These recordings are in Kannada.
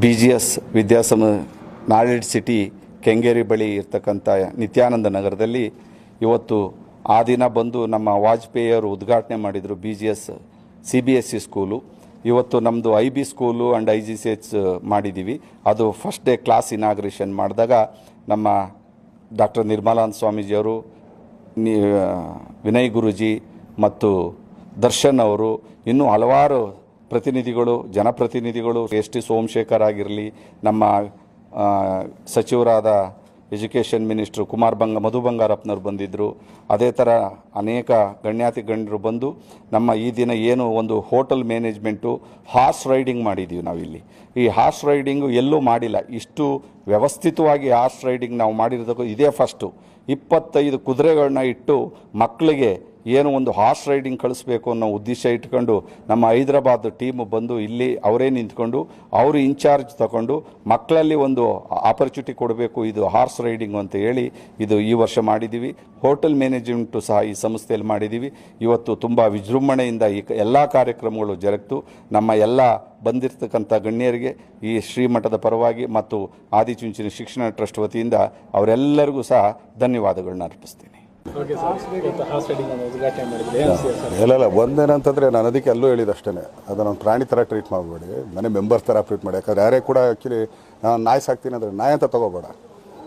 BGS ನಾಳೆಡ್ ಸಿಟಿ ಕೆಂಗೇರಿ ಬಳಿ ಇರ್ತಕ್ಕಂಥ ನಿತ್ಯಾನಂದ ನಗರದಲ್ಲಿ ಇವತ್ತು ಆ ದಿನ ಬಂದು ನಮ್ಮ ವಾಜಪೇಯಿಯವರು ಉದ್ಘಾಟನೆ ಮಾಡಿದರು BGS CBSE ಸ್ಕೂಲು. ಇವತ್ತು ನಮ್ಮದು IB ಸ್ಕೂಲು ಆ್ಯಂಡ್ IGCH ಮಾಡಿದ್ದೀವಿ. ಅದು ಫಸ್ಟ್ ಡೇ ಕ್ಲಾಸ್ ಇನಾಗ್ರೇಷನ್ ಮಾಡಿದಾಗ ನಮ್ಮ ಡಾಕ್ಟರ್ ನಿರ್ಮಲಾನಂದ ಸ್ವಾಮೀಜಿಯವರು, ವಿನಯ್ ಗುರುಜಿ ಮತ್ತು ದರ್ಶನ್ ಅವರು, ಇನ್ನೂ ಹಲವಾರು ಪ್ರತಿನಿಧಿಗಳು, ಜನಪ್ರತಿನಿಧಿಗಳು, ST ಸೋಮಶೇಖರ್ ಆಗಿರಲಿ, ನಮ್ಮ ಸಚಿವರಾದ ಎಜುಕೇಷನ್ ಮಿನಿಸ್ಟ್ರು ಮಧು ಬಂಗಾರಪ್ಪನವ್ರು ಬಂದಿದ್ದರು. ಅದೇ ಥರ ಅನೇಕ ಗಣ್ಯಾತಿ ಗಣ್ಯರು ಬಂದು ನಮ್ಮ ಈ ದಿನ ಏನು ಒಂದು ಹೋಟೆಲ್ ಮ್ಯಾನೇಜ್ಮೆಂಟು ಹಾರ್ಸ್ ರೈಡಿಂಗ್ ಮಾಡಿದ್ದೀವಿ ನಾವಿಲ್ಲಿ. ಈ ಹಾರ್ಸ್ ರೈಡಿಂಗು ಎಲ್ಲೂ ಮಾಡಿಲ್ಲ. ಇಷ್ಟು ವ್ಯವಸ್ಥಿತವಾಗಿ ಹಾರ್ಸ್ ರೈಡಿಂಗ್ ನಾವು ಮಾಡಿರೋದಕ್ಕೂ ಇದೇ ಫಸ್ಟು. 25 ಕುದುರೆಗಳನ್ನ ಇಟ್ಟು ಮಕ್ಕಳಿಗೆ ಏನು ಒಂದು ಹಾರ್ಸ್ ರೈಡಿಂಗ್ ಕಳಿಸ್ಬೇಕು ಅನ್ನೋ ಉದ್ದೇಶ ಇಟ್ಕೊಂಡು ನಮ್ಮ ಹೈದರಾಬಾದ್ ಟೀಮು ಬಂದು ಇಲ್ಲಿ ಅವರೇ ನಿಂತ್ಕೊಂಡು ಅವರು ಇನ್ಚಾರ್ಜ್ ತಗೊಂಡು ಮಕ್ಕಳಲ್ಲಿ ಒಂದು ಆಪರ್ಚುನಿಟಿ ಕೊಡಬೇಕು, ಇದು ಹಾರ್ಸ್ ರೈಡಿಂಗ್ ಅಂತ ಹೇಳಿ ಇದು ಈ ವರ್ಷ ಮಾಡಿದ್ದೀವಿ. ಹೋಟೆಲ್ ಮ್ಯಾನೇಜ್ಮೆಂಟು ಸಹ ಈ ಸಂಸ್ಥೆಯಲ್ಲಿ ಮಾಡಿದ್ದೀವಿ. ಇವತ್ತು ತುಂಬ ವಿಜೃಂಭಣೆಯಿಂದ ಈ ಎಲ್ಲ ಕಾರ್ಯಕ್ರಮಗಳು ಜರುಗಿತು. ನಮ್ಮ ಎಲ್ಲ ಬಂದಿರತಕ್ಕಂಥ ಗಣ್ಯರಿಗೆ ಈ ಶ್ರೀಮಠದ ಪರವಾಗಿ ಮತ್ತು ಆದಿಚುಂಚನ ಶಿಕ್ಷಣ ಟ್ರಸ್ಟ್ ವತಿಯಿಂದ ಅವರೆಲ್ಲರಿಗೂ ಸಹ ಧನ್ಯವಾದಗಳನ್ನ ಅರ್ಪಿಸ್ತೀನಿ. ಇಲ್ಲ ಒಂದೇನಂತಂದರೆ ನಾನು ಅದಕ್ಕೆ ಎಲ್ಲೂ ಹೇಳಿದಷ್ಟೇ, ಅದನ್ನು ಪ್ರಾಣಿ ಥರ ಟ್ರೀಟ್ ಮಾಡಬೇಡಿ, ಮನೆ ಮೆಂಬರ್ಸ್ ಥರ ಟ್ರೀಟ್ ಮಾಡಿ. ಯಾಕಂದರೆ ಯಾರೇ ಕೂಡ ಆ್ಯಕ್ಚುಲಿ ನಾನು ನಾಯಿ ಸಾಕ್ತೀನಿ ಅಂದರೆ ನಾಯಿ ಅಂತ ತೊಗೋಬೇಡ.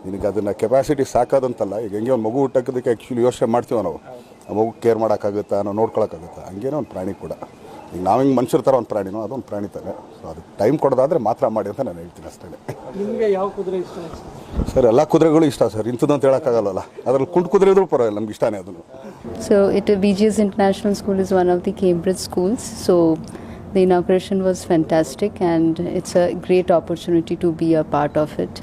ನಿನಗೆ ಅದನ್ನು ಕೆಪಾಸಿಟಿ ಸಾಕೋದಂತಲ್ಲ. ಈಗ ಹೆಂಗೆ ಒಂದು ಮಗು ಹುಟ್ಟೋದಕ್ಕೆ ಆ್ಯಕ್ಚುಲಿ ಯೋಚನೆ ಮಾಡ್ತೀವಿ ನಾವು, ಆ ಮಗು ಕೇರ್ ಮಾಡೋಕ್ಕಾಗುತ್ತಾ, ನಾವು ನೋಡ್ಕೊಳಕ್ಕಾಗುತ್ತಾ, ಹಂಗೇನೋ ಒಂದು ಪ್ರಾಣಿ ಕೂಡ. ಈಗ ನಾವು ಹಿಂಗೆ ಮನುಷ್ಯರ ಥರ ಒಂದು ಪ್ರಾಣಿನೋ ಅದೊಂದು ಪ್ರಾಣಿ ತಾನೆ. ಸೊ ಅದಕ್ಕೆ ಟೈಮ್ ಕೊಡೋದಾದರೆ ಮಾತ್ರ ಮಾಡಿ ಅಂತ ನಾನು ಹೇಳ್ತೀನಿ ಅಷ್ಟೇ. ನಿಮಗೆ ಯಾವ ಕುದುರೆ ಇಷ್ಟ? ಸರ್ ಎಲ್ಲ ಕುದುರೆಗಳು ಇಷ್ಟ ಸರ್, ಇಂಥದ್ದು ಅಂತ ಹೇಳೋಕ್ಕಾಗಲ್ಲ. ಅದ್ರಲ್ಲಿ ಕುದುರೆ ಇದ್ರೂ ಪರವಾಗಿಲ್ಲ, ನಮ್ಗೆ ಇಷ್ಟನೇ ಅದನ್ನು. So BGS International School is one of the Cambridge schools. So the inauguration was fantastic and it's a great opportunity to be a part of it.